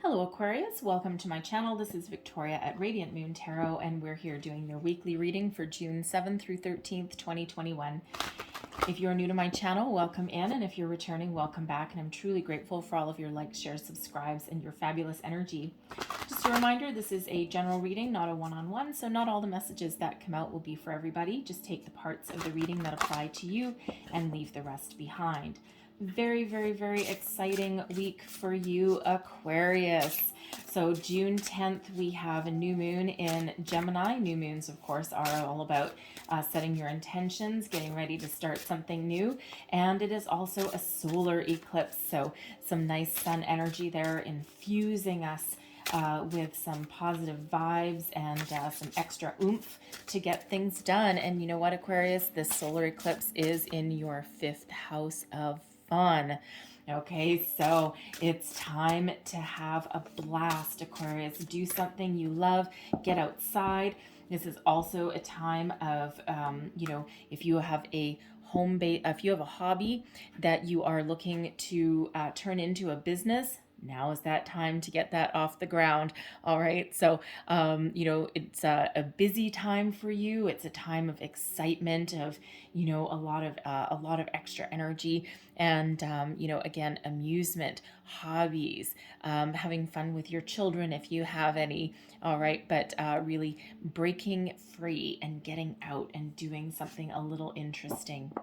Hello Aquarius, welcome to my channel. This is Victoria at Radiant Moon Tarot, and we're here doing your weekly reading for June 7th through 13th, 2021. If you're new to my channel, welcome in, and if you're returning, welcome back, and I'm truly grateful for all of your likes, shares, subscribes, and your fabulous energy. Just a reminder, this is a general reading, not a one-on-one, so not all the messages that come out will be for everybody. Just take the parts of the reading that apply to you and leave the rest behind. Very, very, very exciting week for you, Aquarius. So June 10th, we have a new moon in Gemini. New moons, of course, are all about setting your intentions, getting ready to start something new. And it is also a solar eclipse. So some nice sun energy there infusing us with some positive vibes and some extra oomph to get things done. And you know what, Aquarius? This solar eclipse is in your 5th house of fun. Okay, so it's time to have a blast, Aquarius. Do something you love. Get outside. This is also a time of, if you have a if you have a hobby that you are looking to turn into a business, now is that time to get that off the ground. All right. So, it's a busy time for you. It's a time of excitement, of, a lot of extra energy and, again, amusement, hobbies, having fun with your children if you have any. All right. But really breaking free and getting out and doing something a little interesting.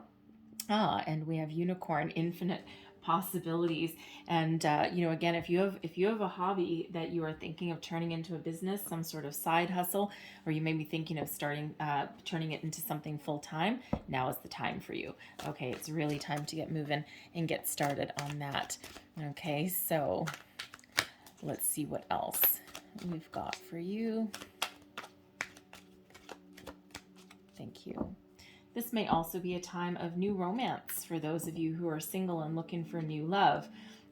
And we have unicorn, infinite possibilities. And again, if you have a hobby that you are thinking of turning into a business, some sort of side hustle, or you may be thinking of turning it into something full time, now is the time for you. Okay, it's really time to get moving and get started on that. Okay, so let's see what else we've got for you. Thank you. This may also be a time of new romance for those of you who are single and looking for new love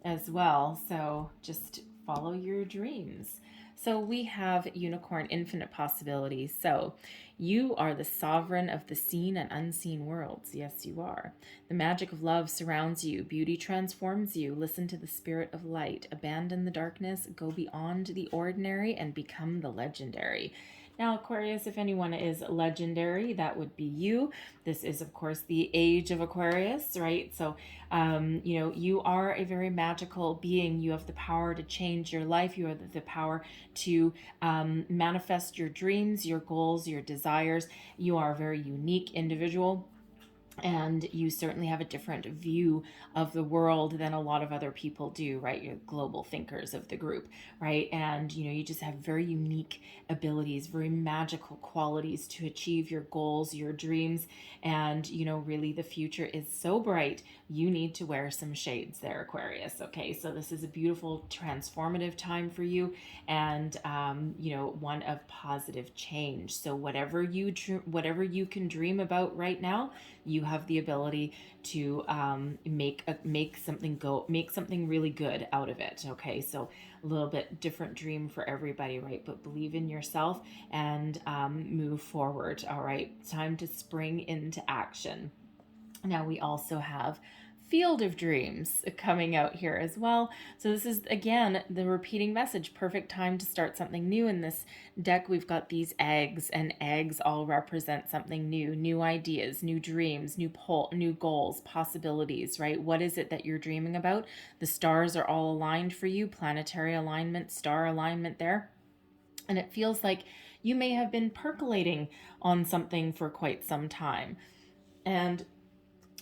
as well. So just follow your dreams. So we have unicorn, infinite possibilities. So you are the sovereign of the seen and unseen worlds. Yes, you are. The magic of love surrounds you. Beauty transforms you. Listen to the spirit of light. Abandon the darkness. Go beyond the ordinary and become the legendary. Now, Aquarius, if anyone is legendary, that would be you. This is, of course, the age of Aquarius, right? So, you are a very magical being. You have the power to change your life. You have the power to manifest your dreams, your goals, your desires. You are a very unique individual. And you certainly have a different view of the world than a lot of other people do, right? You're global thinkers of the group, right? And, you just have very unique abilities, very magical qualities to achieve your goals, your dreams. And, really the future is so bright, you need to wear some shades there, Aquarius. Okay, so this is a beautiful, transformative time for you and, one of positive change. So whatever you can dream about right now, you have the ability to make something really good out of it. Okay, so a little bit different dream for everybody, right? But believe in yourself and move forward. All right, time to spring into action. Now we also have Field of Dreams coming out here as well. So this is, again, the repeating message. Perfect time to start something new. In this deck, we've got these eggs, and eggs all represent something new, new ideas, new dreams, new goals, possibilities, right? What is it that you're dreaming about? The stars are all aligned for you, planetary alignment, star alignment there. And it feels like you may have been percolating on something for quite some time. And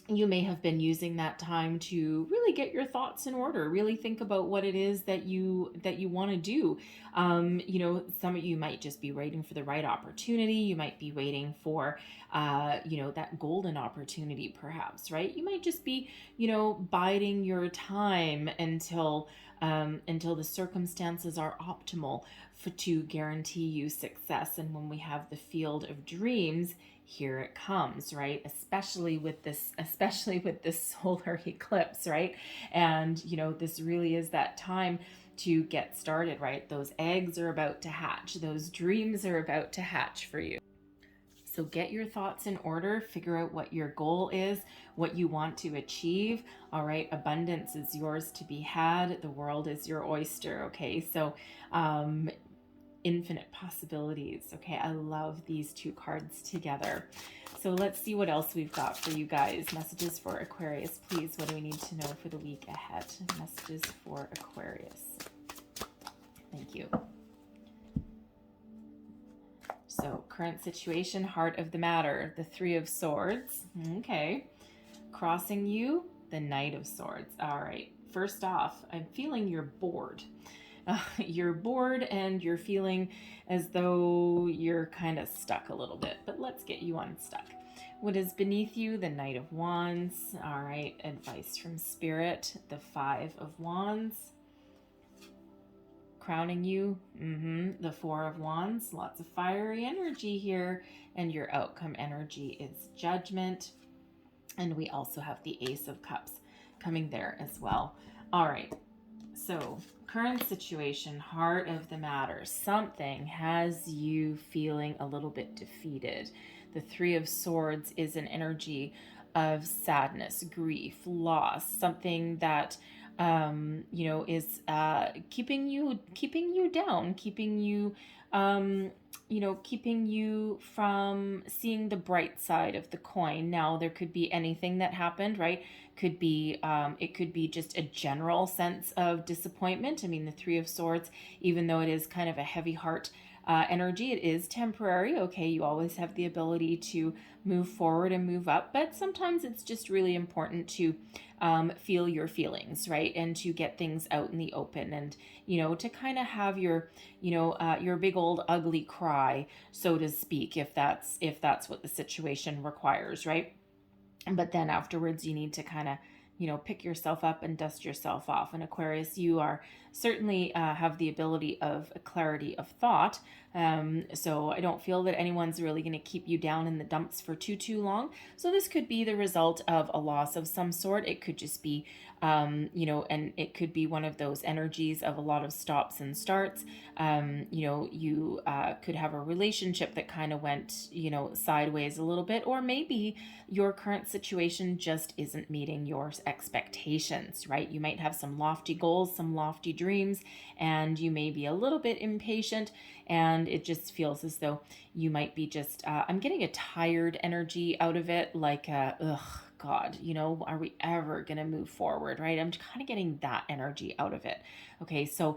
you may have been using that time to really get your thoughts in order, really think about what it is that you want to do. Some of you might just be waiting for the right opportunity. You might be waiting for, that golden opportunity, perhaps, right? You might just be, biding your time until the circumstances are optimal to guarantee you success. And when we have the Field of Dreams, here it comes, right? Especially with this solar eclipse, right? And, this really is that time to get started, right? Those eggs are about to hatch. Those dreams are about to hatch for you. So get your thoughts in order, figure out what your goal is, what you want to achieve. All right, abundance is yours to be had. The world is your oyster. Okay, so infinite possibilities. Okay, I love these two cards together. So let's see what else we've got for you guys. Messages for Aquarius, please. What do we need to know for the week ahead? Messages for Aquarius. Thank you. So current situation, heart of the matter, the Three of Swords. Okay. Crossing you, the Knight of Swords. All right. First off, I'm feeling you're bored. You're bored and you're feeling as though you're kind of stuck a little bit, but let's get you unstuck. What is beneath you? The Knight of Wands. All right. Advice from Spirit, the Five of Wands. Crowning you, the Four of Wands. Lots of fiery energy here, and your outcome energy is Judgment. And we also have the Ace of Cups coming there as well. All right, so current situation, heart of the matter. Something has you feeling a little bit defeated. The Three of Swords is an energy of sadness, grief, loss, something that is keeping you down, keeping you keeping you from seeing the bright side of the coin. Now, there could be anything that happened, right? Could be it could be just a general sense of disappointment. I mean, the Three of Swords, even though it is kind of a heavy heart energy, it is temporary. Okay, you always have the ability to move forward and move up, but sometimes it's just really important to feel your feelings, right? And to get things out in the open, and to kind of have your your big old ugly cry, so to speak, if that's what the situation requires, right? But then afterwards you need to kind of pick yourself up and dust yourself off. And Aquarius, you are certainly have the ability of a clarity of thought. So I don't feel that anyone's really going to keep you down in the dumps for too long. So this could be the result of a loss of some sort. It could just be, and it could be one of those energies of a lot of stops and starts. You could have a relationship that kind of went, sideways a little bit, or maybe your current situation just isn't meeting your expectations, right? You might have some lofty goals, some lofty dreams, and you may be a little bit impatient, and it just feels as though you might be just, I'm getting a tired energy out of it, like, ugh, God, are we ever going to move forward, right? I'm kind of getting that energy out of it. Okay, so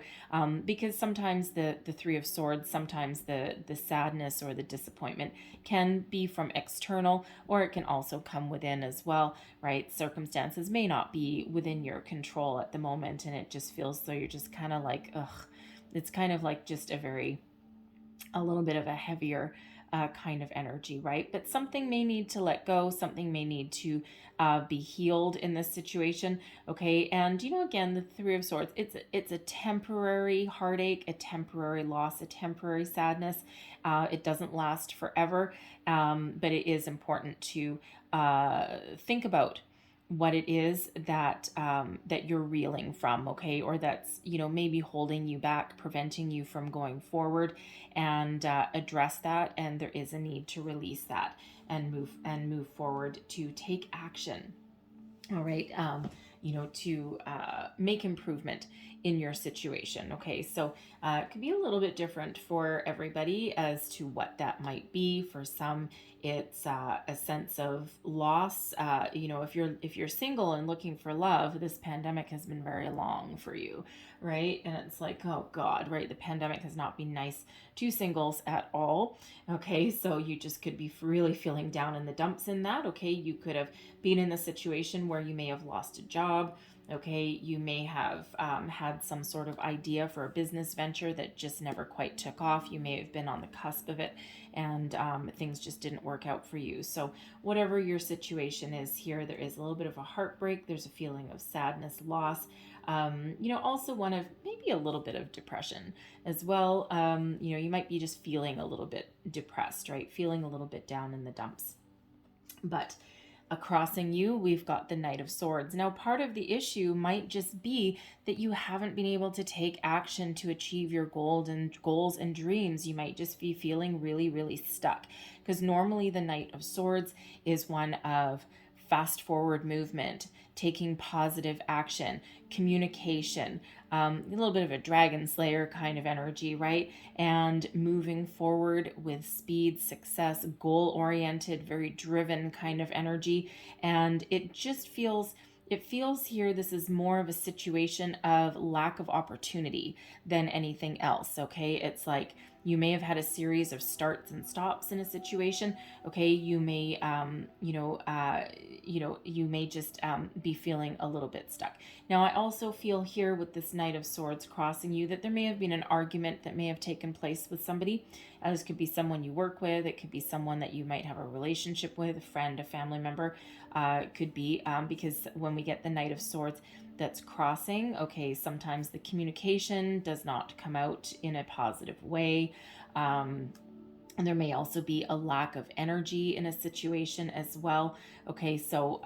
because sometimes the Three of Swords, sometimes the sadness or the disappointment can be from external, or it can also come within as well, right? Circumstances may not be within your control at the moment, and it just feels though you're just kind of like, ugh, it's kind of like just a little bit of a heavier kind of energy, right? But something may need to let go, something may need to be healed in this situation, okay? And again, the Three of Swords, it's a temporary heartache, a temporary loss, a temporary sadness. It doesn't last forever, but it is important to think about what it is that that you're reeling from, okay, or that's maybe holding you back, preventing you from going forward, and address that. And there is a need to release that and move forward, to take action, all right, to make improvement in your situation. Okay, so it could be a little bit different for everybody as to what that might be. For some, it's a sense of loss. If you're single and looking for love, this pandemic has been very long for you, right? And it's like, oh God, right? The pandemic has not been nice to singles at all. Okay, so you just could be really feeling down in the dumps in that. Okay, you could have been in the situation where you may have lost a job. Okay, you may have had some sort of idea for a business venture that just never quite took off. You may have been on the cusp of it, and things just didn't work out for you. So whatever your situation is here, there is a little bit of a heartbreak. There's a feeling of sadness, loss. Also one of maybe a little bit of depression as well. You might be just feeling a little bit depressed, right? Feeling a little bit down in the dumps. But Crossing you, we've got the Knight of Swords. Now, part of the issue might just be that you haven't been able to take action to achieve your goals and dreams. You might just be feeling really, really stuck, because normally the Knight of Swords is one of fast forward movement, taking positive action, communication, a little bit of a dragon slayer kind of energy, right? And moving forward with speed, success, goal oriented, very driven kind of energy. And it just feels, it feels here this is more of a situation of lack of opportunity than anything else. Okay, it's like you may have had a series of starts and stops in a situation. Okay, you may you may just be feeling a little bit stuck. Now, I also feel here with this Knight of Swords crossing you that there may have been an argument that may have taken place with somebody. This could be someone you work with. It could be someone that you might have a relationship with, a friend, a family member. It could be because when we get the Knight of Swords that's crossing, okay, sometimes the communication does not come out in a positive way. And there may also be a lack of energy in a situation as well. Okay, so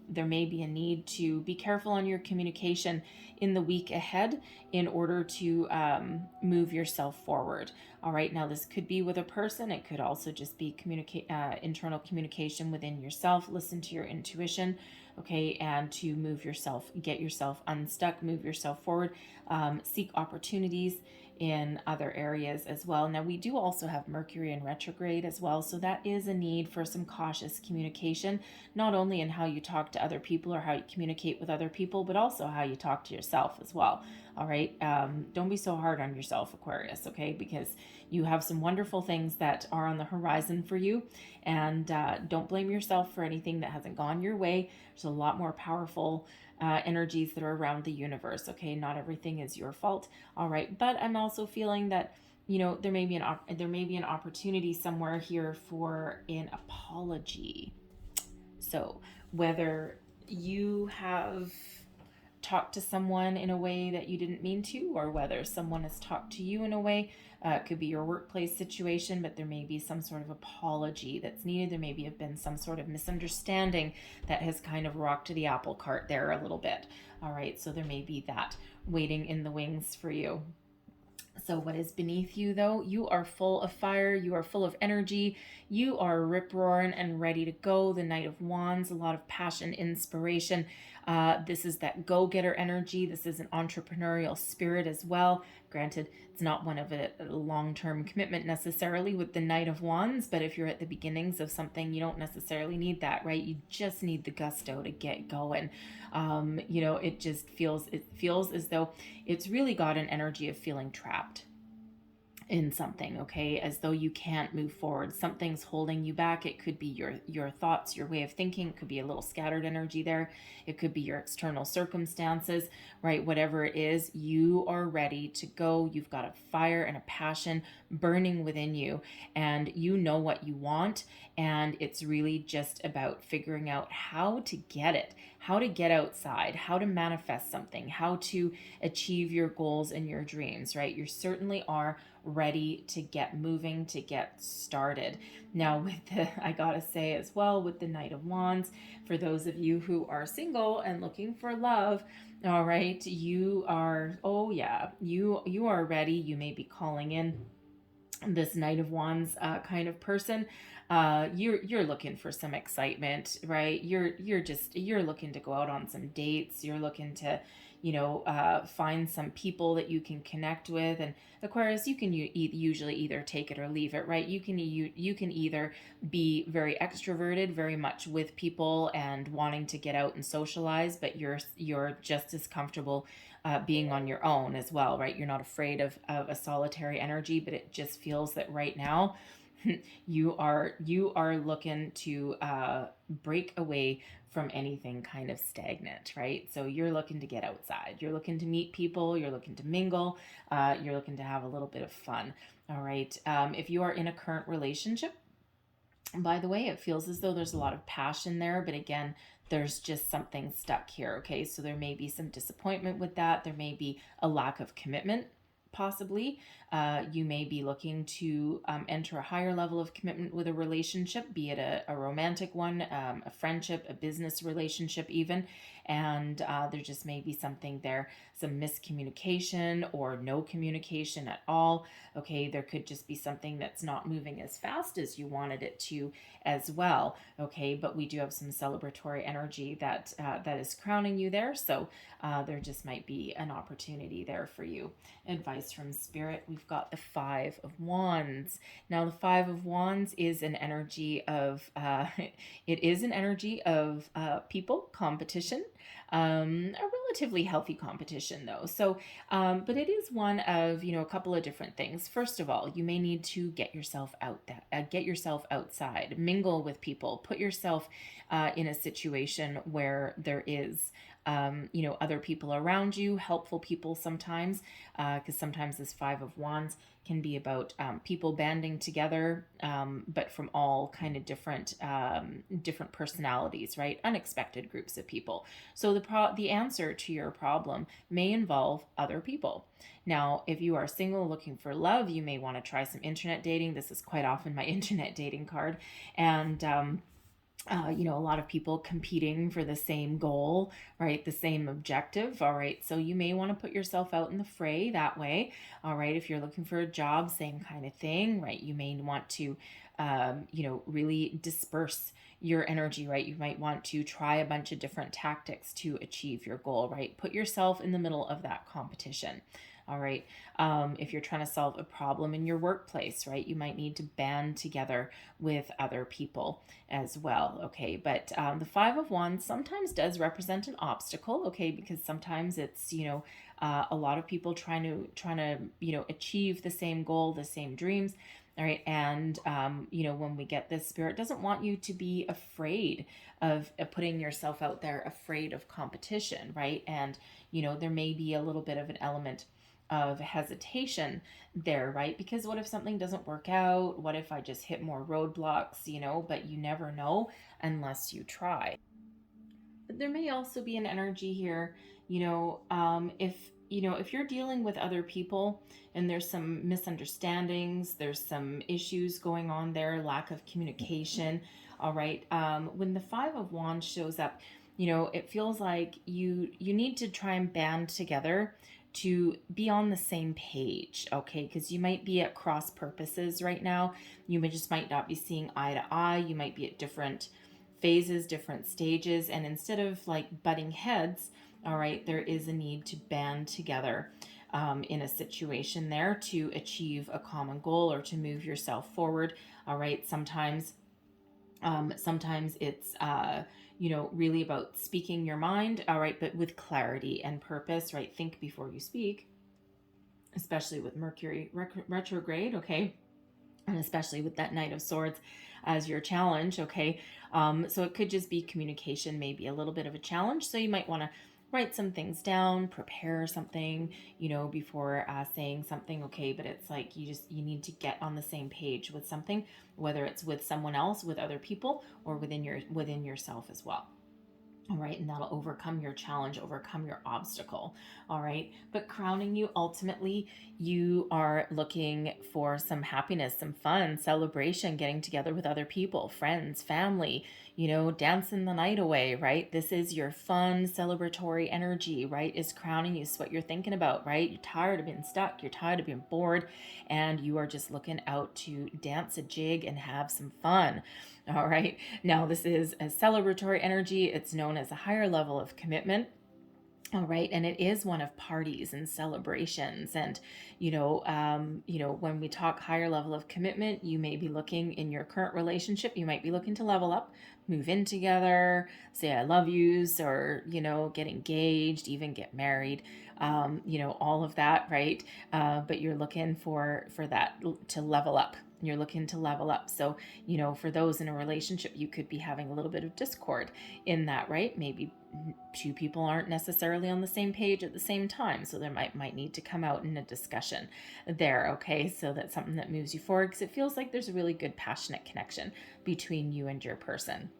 there may be a need to be careful on your communication in the week ahead in order to move yourself forward. All right, now this could be with a person. It could also just be internal communication within yourself. Listen to your intuition, okay, and to move yourself, get yourself unstuck, move yourself forward, seek opportunities in other areas as well. Now, we do also have Mercury in retrograde as well, so that is a need for some cautious communication, not only in how you talk to other people or how you communicate with other people, but also how you talk to yourself as well. All right, don't be so hard on yourself, Aquarius, okay, because you have some wonderful things that are on the horizon for you, and don't blame yourself for anything that hasn't gone your way. There's a lot more powerful energies that are around the universe. Okay, not everything is your fault. All right, but I'm also feeling that there may be an opportunity somewhere here for an apology. So whether you have talked to someone in a way that you didn't mean to, or whether someone has talked to you in a way, it could be your workplace situation, but there may be some sort of apology that's needed. There may have been some sort of misunderstanding that has kind of rocked the apple cart there a little bit. All right, so there may be that waiting in the wings for you. So what is beneath you, though? You are full of fire. You are full of energy. You are rip-roaring and ready to go. The Knight of Wands, a lot of passion, inspiration. This is that go-getter energy. This is an entrepreneurial spirit as well. Granted, it's not one of a long-term commitment necessarily with the Knight of Wands, but if you're at the beginnings of something, you don't necessarily need that, right? You just need the gusto to get going. It just feels as though it's really got an energy of feeling trapped in something, okay, as though you can't move forward. Something's holding you back. It could be your thoughts, your way of thinking. It could be a little scattered energy there. It could be your external circumstances, right? Whatever it is, you are ready to go. You've got a fire and a passion burning within you, and you know what you want, and it's really just about figuring out how to get it, how to get outside, how to manifest something, how to achieve your goals and your dreams, right? You certainly are ready to get moving, to get started. Now, I gotta say as well, with the Knight of Wands, for those of you who are single and looking for love, all right, you are, you are ready. You may be calling in this Knight of Wands kind of person. You're looking for some excitement, right? You're looking to go out on some dates. You're looking to find some people that you can connect with. And Aquarius, you can usually either take it or leave it, right? You can either be very extroverted, very much with people and wanting to get out and socialize, but you're just as comfortable being on your own as well, right? You're not afraid of a solitary energy, but it just feels that right now you are looking to break away from anything kind of stagnant, right? So you're looking to get outside. You're looking to meet people. You're looking to mingle. You're looking to have a little bit of fun. All right. If you are in a current relationship, by the way, it feels as though there's a lot of passion there, but again, there's just something stuck here. Okay. So there may be some disappointment with that. There may be a lack of commitment. possibly. You may be looking to enter a higher level of commitment with a relationship, be it a romantic one, a friendship, a business relationship even. And there just may be something there, some miscommunication or no communication at all. Okay, there could just be something that's not moving as fast as you wanted it to as well. Okay, but we do have some celebratory energy that that is crowning you there. So there just might be an opportunity there for you. Advice from Spirit, we've got the Five of Wands. Now the Five of Wands is an energy of it is an energy of people, competition, a relatively healthy competition though. So but it is one of, a couple of different things. First of all, you may need to get yourself out there, get yourself outside, mingle with people, put yourself in a situation where there is other people around you, helpful people sometimes, because sometimes this Five of Wands can be about people banding together, but from all kind of different personalities, right? Unexpected groups of people. So the answer to your problem may involve other people. Now, if you are single looking for love, you may want to try some internet dating. This is quite often my internet dating card, and a lot of people competing for the same goal, right? The same objective. All right. So you may want to put yourself out in the fray that way. All right. If you're looking for a job, same kind of thing, right? You may want to, really disperse your energy, right? You might want to try a bunch of different tactics to achieve your goal, right? Put yourself in the middle of that competition. All right. If you're trying to solve a problem in your workplace, right, you might need to band together with other people as well. Okay. But the Five of Wands sometimes does represent an obstacle. Okay. Because sometimes it's, a lot of people trying to, achieve the same goal, the same dreams. All right. And, when we get this, Spirit doesn't want you to be afraid of putting yourself out there, afraid of competition. Right. And, there may be a little bit of an element of hesitation there, right? Because what if something doesn't work out? What if I just hit more roadblocks, but you never know unless you try. But there may also be an energy here, if you're dealing with other people and there's some misunderstandings, there's some issues going on there, lack of communication. All right. When the Five of Wands shows up, it feels like you need to try and band together to be on the same page, okay? Because you might be at cross purposes right now. You might not be seeing eye to eye. You might be at different phases, different stages, and instead of like butting heads, all right, there is a need to band together in a situation there to achieve a common goal or to move yourself forward. All right, sometimes it's really about speaking your mind, all right, but with clarity and purpose, right? Think before you speak, especially with Mercury retrograde, okay? And especially with that Knight of Swords as your challenge, okay? So it could just be communication, maybe a little bit of a challenge. So you might want to write some things down, prepare something, before saying something, okay? But it's like you need to get on the same page with something, whether it's with someone else, with other people, or within yourself as well. All right, and that'll overcome your challenge, overcome your obstacle. All right, but crowning you, ultimately, you are looking for some happiness, some fun, celebration, getting together with other people, friends, family, dancing the night away, right? This is your fun, celebratory energy, right? Is crowning you. It's what you're thinking about, right? You're tired of being stuck, you're tired of being bored, and you are just looking out to dance a jig and have some fun. All right. Now, this is a celebratory energy. It's known as a higher level of commitment. All right. And it is one of parties and celebrations. And, when we talk higher level of commitment, you may be looking in your current relationship, you might be looking to level up, move in together, say I love yous, or, get engaged, even get married, all of that. Right. But you're looking for that to level up. You're looking to level up. So, for those in a relationship, you could be having a little bit of discord in that, right? Maybe two people aren't necessarily on the same page at the same time. So there might need to come out in a discussion there. Okay. So that's something that moves you forward because it feels like there's a really good passionate connection between you and your person.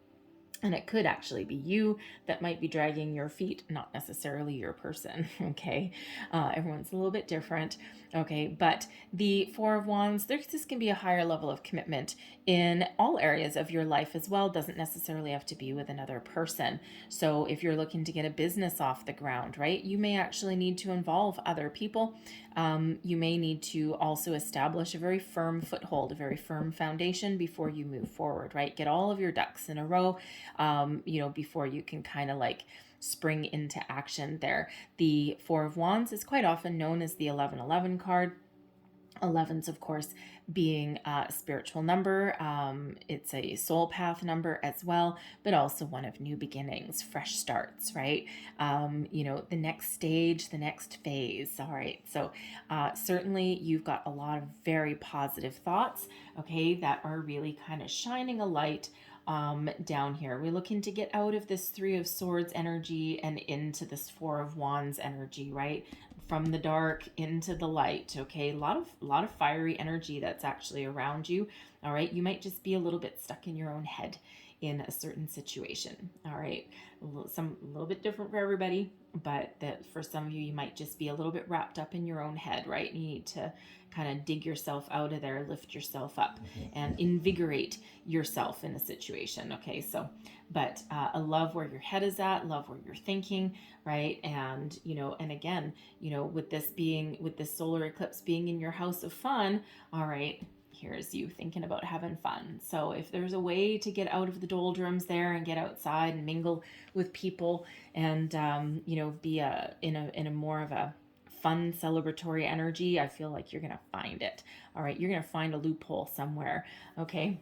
And it could actually be you that might be dragging your feet, not necessarily your person. Okay. Everyone's a little bit different. Okay. But the Four of Wands, this can be a higher level of commitment in all areas of your life as well. Doesn't necessarily have to be with another person. So if you're looking to get a business off the ground, right, you may actually need to involve other people. You may need to also establish a very firm foothold, a very firm foundation before you move forward, right? Get all of your ducks in a row, before you can kind of like spring into action there. The Four of Wands is quite often known as the 1111 card. 11s, of course, being a spiritual number. It's a soul path number as well, but also one of new beginnings, fresh starts, right? The next stage, the next phase. All right. So certainly you've got a lot of very positive thoughts, okay, that are really kind of shining a light down here. We're looking to get out of this Three of Swords energy and into this Four of Wands energy, right? From the dark into the light. Okay, a lot of fiery energy that's actually around you. All right, you might just be a little bit stuck in your own head in a certain situation. All right, a little bit different for everybody, but that for some of you, you might just be a little bit wrapped up in your own head, right? You need to kind of dig yourself out of there, lift yourself up, and invigorate yourself in a situation. Okay, so, but I love where your head is at, love where you're thinking, right? And and again, with this solar eclipse being in your house of fun, all right, here's you thinking about having fun. So if there's a way to get out of the doldrums there and get outside and mingle with people and be in a more of a fun celebratory energy, I feel like you're gonna find it. All right, you're gonna find a loophole somewhere. Okay,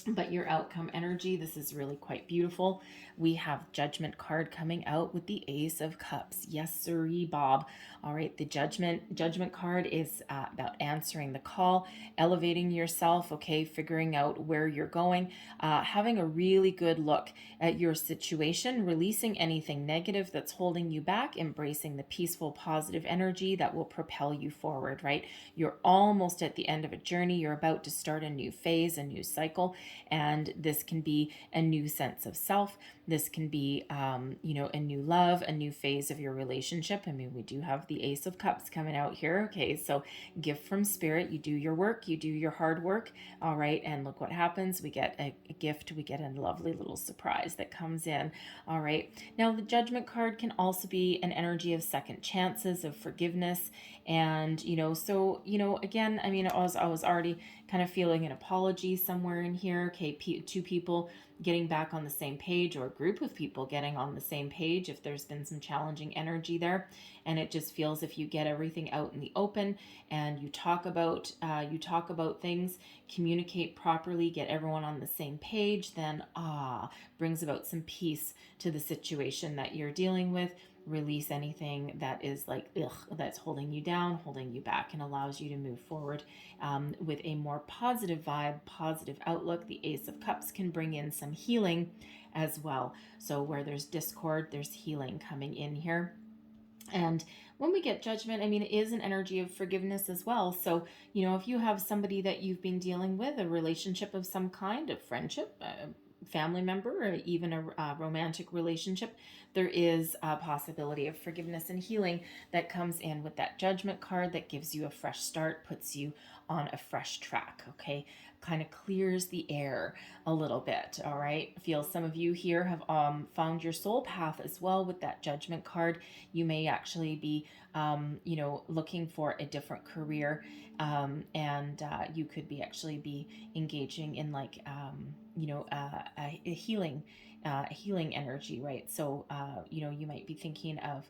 but your outcome energy, this is really quite beautiful. We have Judgment card coming out with the Ace of Cups. Yes, sirree, Bob. All right, the Judgment card is about answering the call, elevating yourself, okay, figuring out where you're going, having a really good look at your situation, releasing anything negative that's holding you back, embracing the peaceful, positive energy that will propel you forward, right? You're almost at the end of a journey. You're about to start a new phase, a new cycle, and this can be a new sense of self. This can be, a new love, a new phase of your relationship. I mean, we do have the Ace of Cups coming out here. Okay, so gift from Spirit. You do your work, you do your hard work. All right, and look what happens. We get a gift. We get a lovely little surprise that comes in. All right. Now, the Judgment card can also be an energy of second chances, of forgiveness. And, again, I mean, I was already kind of feeling an apology somewhere in here. Okay, two people getting back on the same page, or a group of people getting on the same page if there's been some challenging energy there. And it just feels, if you get everything out in the open and you talk about things, communicate properly, get everyone on the same page, then brings about some peace to the situation that you're dealing with. Release anything that is like that's holding you down, holding you back, and allows you to move forward with a more positive vibe, positive outlook. The Ace of Cups can bring in some healing as well. So where there's discord, there's healing coming in here. And when we get Judgment, I mean, it is an energy of forgiveness as well. So, if you have somebody that you've been dealing with, a relationship of some kind, a friendship, family member, or even a romantic relationship, there is a possibility of forgiveness and healing that comes in with that Judgment card, that gives you a fresh start, puts you on a fresh track. Okay, kind of clears the air a little bit. All right, I feel some of you here have found your soul path as well with that Judgment card. You may actually be looking for a different career, and you could be actually be engaging in like a healing energy, right? So you might be thinking of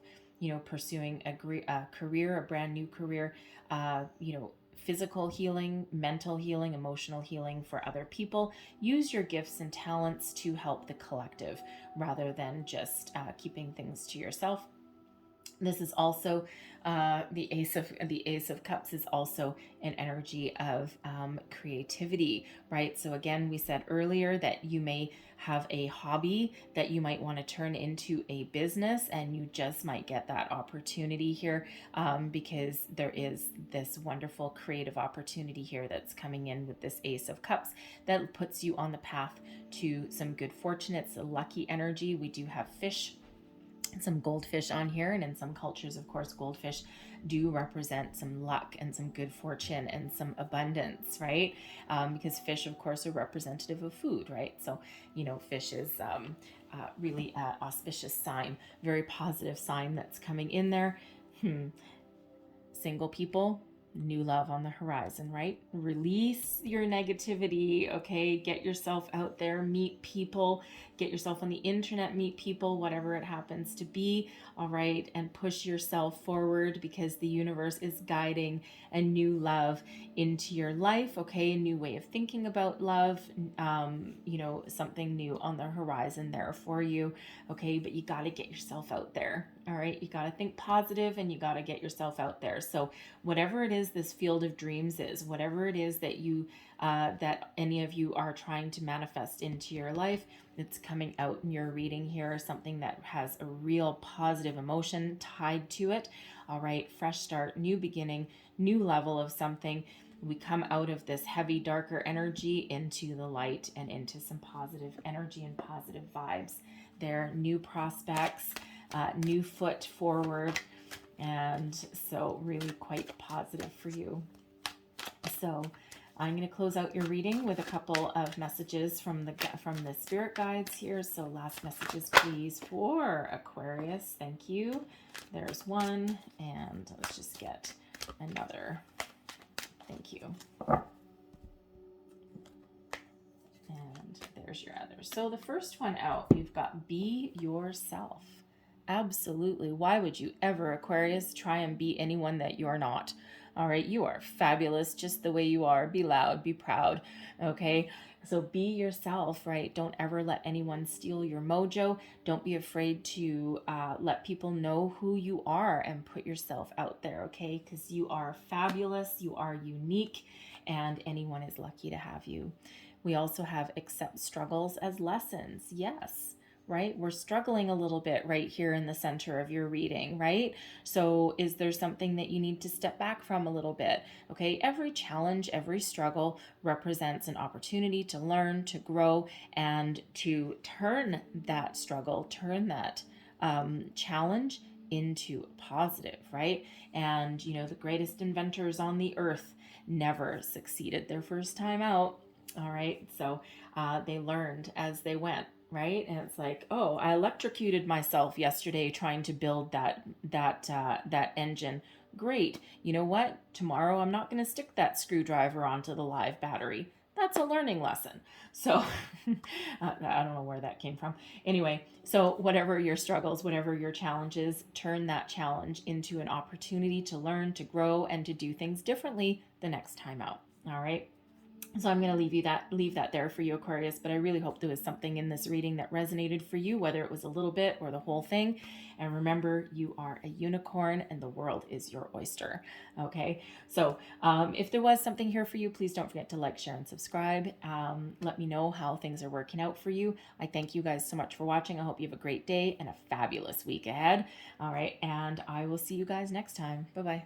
pursuing a career, a brand new career, physical healing, mental healing, emotional healing for other people. Use your gifts and talents to help the collective rather than just keeping things to yourself. This is also the Ace of Cups is also an energy of creativity, right? So again, we said earlier that you may have a hobby that you might want to turn into a business, and you just might get that opportunity here, because there is this wonderful creative opportunity here that's coming in with this Ace of Cups that puts you on the path to some good fortune. It's a lucky energy. We do have fish, some goldfish on here, and in some cultures, of course, goldfish do represent some luck and some good fortune and some abundance, right? Because fish, of course, are representative of food, right? So fish is really an auspicious sign, very positive sign that's coming in there. Single people, new love on the horizon, right? Release your negativity, okay? Get yourself out there, meet people, get yourself on the internet, meet people, whatever it happens to be, all right? And push yourself forward, because the universe is guiding a new love into your life, okay? A new way of thinking about love, something new on the horizon there for you, okay? But you got to get yourself out there, all right? You got to think positive, and you got to get yourself out there. So whatever it is this field of dreams is, whatever it is that that any of you are trying to manifest into your life, it's coming out in your reading here, something that has a real positive emotion tied to it. All right, fresh start, new beginning, new level of something. We come out of this heavy, darker energy into the light and into some positive energy and positive vibes. There, new prospects, new foot forward. And so really quite positive for you. So I'm going to close out your reading with a couple of messages from the spirit guides here. So last messages, please, for Aquarius. Thank you. There's one, and let's just get another. Thank you. And there's your other. So the first one out, you've got be yourself. Absolutely. Why would you ever, Aquarius, try and be anyone that you're not? All right, you are fabulous just the way you are. Be loud, be proud. Okay, so be yourself, right? Don't ever let anyone steal your mojo. Don't be afraid to let people know who you are and put yourself out there, okay? Because you are fabulous, you are unique, and anyone is lucky to have you. We also have accept struggles as lessons. Yes, right? We're struggling a little bit right here in the center of your reading, right? So is there something that you need to step back from a little bit? Okay, every challenge, every struggle represents an opportunity to learn, to grow, and to turn that struggle, turn that challenge into positive, right? And the greatest inventors on the earth never succeeded their first time out. All right, so they learned as they went, right? And it's like, oh, I electrocuted myself yesterday trying to build that engine. Great. You know what? Tomorrow I'm not going to stick that screwdriver onto the live battery. That's a learning lesson. So I don't know where that came from. Anyway, so whatever your struggles, whatever your challenges, turn that challenge into an opportunity to learn, to grow, and to do things differently the next time out. All right. So I'm going to leave that there for you, Aquarius, but I really hope there was something in this reading that resonated for you, whether it was a little bit or the whole thing. And remember, you are a unicorn and the world is your oyster. Okay. So if there was something here for you, please don't forget to like, share, and subscribe. Let me know how things are working out for you. I thank you guys so much for watching. I hope you have a great day and a fabulous week ahead. All right. And I will see you guys next time. Bye-bye.